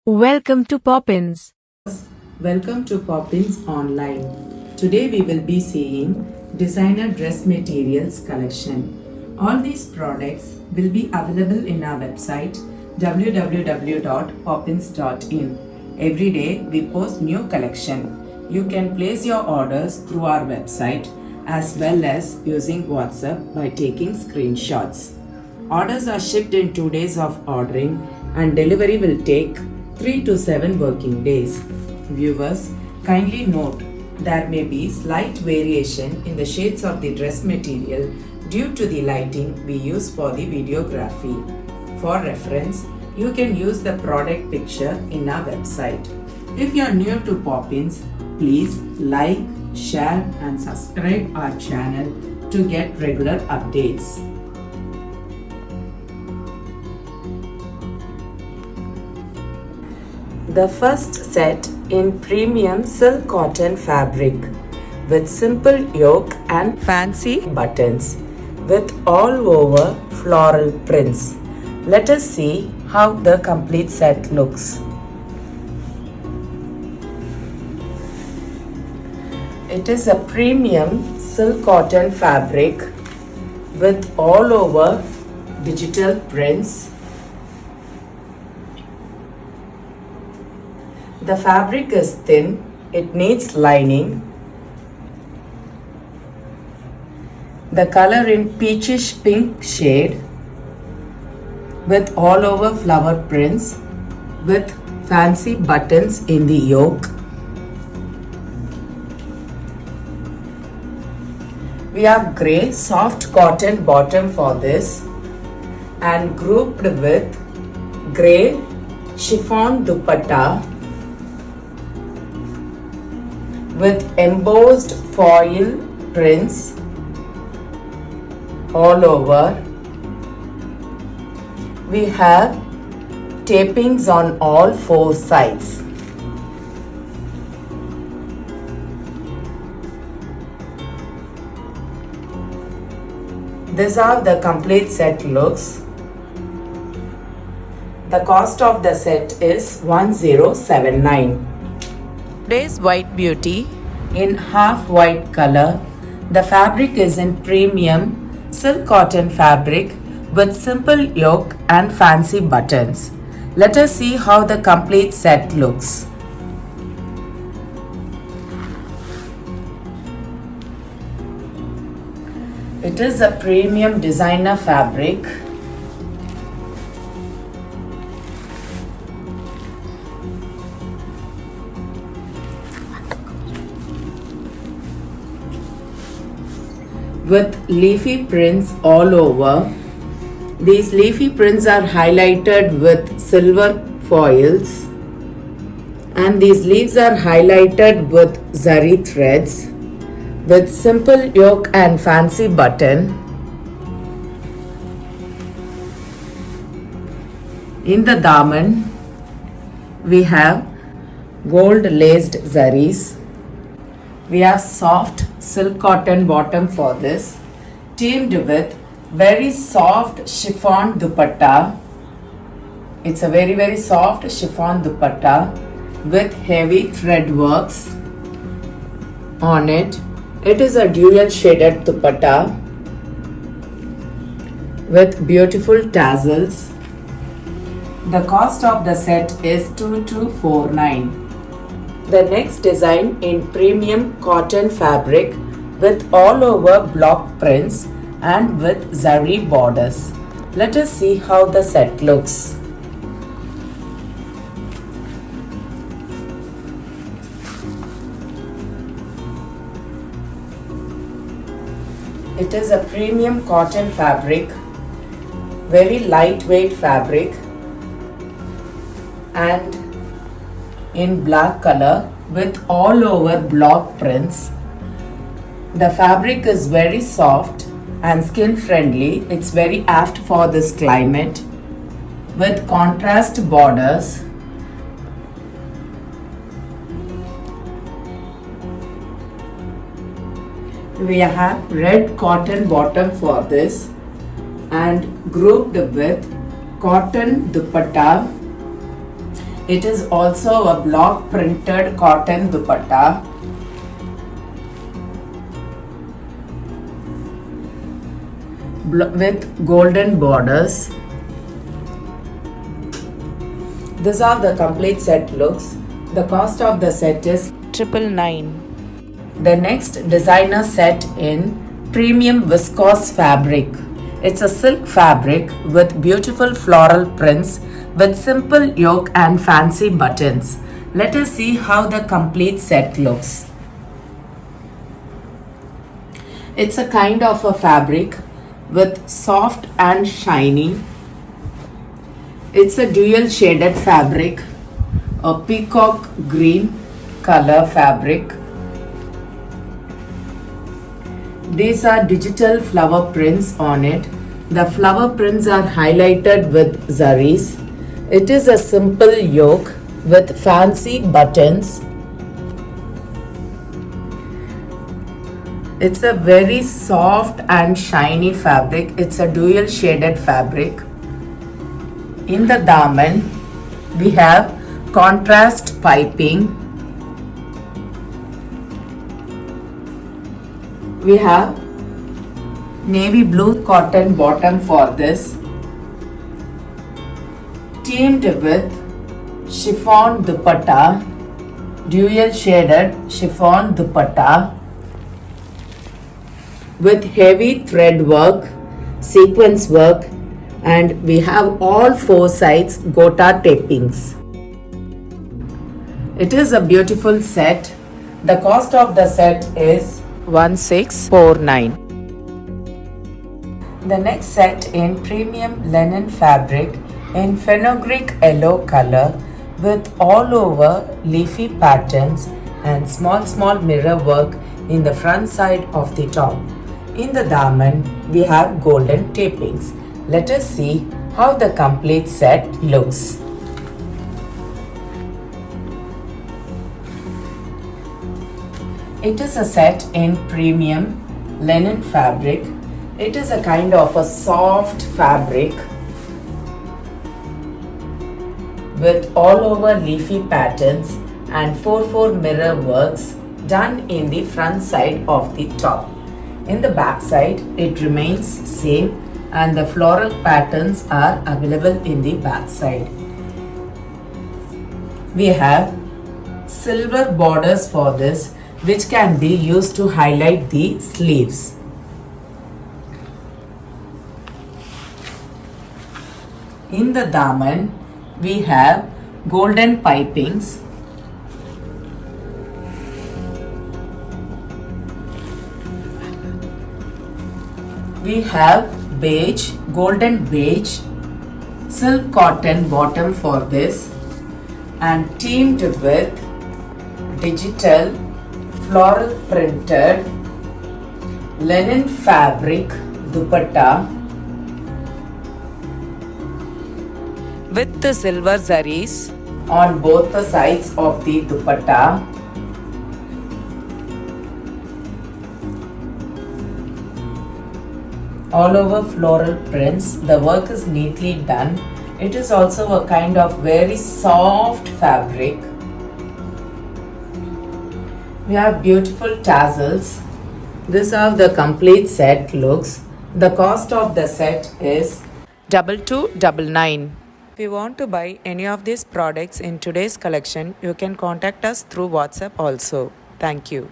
Welcome to Poppins. Welcome to Poppins Online. Today we will be seeing designer dress materials collection. All these products will be available in our website www.poppins.in. Every day we post new collection. You can place your orders through our website as well as using WhatsApp by taking screenshots. Orders are shipped in 2 days of ordering and delivery will take 3 to 7 working days. Viewers, kindly note there may be slight variation in the shades of the dress material due to the lighting we use for the videography. For reference, you can use the product picture in our website. If you are new to Poppins, please like, share and subscribe our channel to get regular updates. The first set in premium silk cotton fabric with simple yoke and fancy buttons with all over floral prints. Let us see how the complete set looks. It is a premium silk cotton fabric with all over digital prints. The fabric is thin, it needs lining. The color in peachish pink shade with all over flower prints with fancy buttons in the yoke. We have grey soft cotton bottom for this and grouped with grey chiffon dupatta with embossed foil prints all over. We have tapings on all 4 sides. This is how the complete set looks. The cost of the set is 1079. Today's white beauty in half white color. The fabric is in premium silk cotton fabric with simple yoke and fancy buttons. Let us see how the complete set looks. It is a premium designer fabric. With leafy prints all over. These leafy prints are highlighted with silver foils and these leaves are highlighted with zari threads with simple yoke and fancy button. In the daman, we have gold laced zaris. We have soft silk cotton bottom for this, teamed with very soft chiffon dupatta. It's a very soft chiffon dupatta with heavy thread works on it. It is a dual shaded dupatta with beautiful tassels. The cost of the set is 2249. The next design in premium cotton fabric with all over block prints and with zari borders. Let us see how the set looks. It is a premium cotton fabric, very lightweight fabric and in black color with all over block prints. The fabric is very soft and skin friendly. It's very apt for this climate with contrast borders. We have red cotton bottom for this and grouped with cotton dupatta It is also a block printed cotton dupatta. With golden borders. This is how the complete set looks. The cost of the set is 999. The next designer set in premium viscose fabric. It's a silk fabric with beautiful floral prints with simple yoke and fancy buttons. Let us see how the complete set looks. It's a kind of a fabric with soft and shiny. It's a dual shaded fabric, a peacock green color fabric. These are digital flower prints on it. The flower prints are highlighted with zaris. It is a simple yoke with fancy buttons. It's a very soft and shiny fabric. It's a dual shaded fabric. In the daman, we have contrast piping. We have navy blue cotton bottom for this, teamed with chiffon dupatta, dual shaded chiffon dupatta with heavy thread work, sequence work, and we have all four sides gota tapings. It is a beautiful set. The cost of the set is 1649. The next set in premium linen fabric in fenugreek yellow color with all over leafy patterns and small mirror work in the front side of the top. In the daman, we have golden tapings. Let us see how the complete set looks. It is a set in premium linen fabric. It is a kind of a soft fabric with all over leafy patterns and 4 mirror works done in the front side of the top. In the back side, it remains same and the floral patterns are available in the back side. We have silver borders for this, which can be used to highlight the sleeves. In the daman, we have golden pipings. We have beige, golden beige, silk cotton bottom for this and teamed with digital floral printed linen fabric dupatta with the silver zaris on both the sides of the dupatta. All over floral prints. The work is neatly done. It is also a kind of very soft fabric. We have beautiful tassels. This is how the complete set looks. The cost of the set is 2299. If you want to buy any of these products in today's collection, you can contact us through WhatsApp also. Thank you.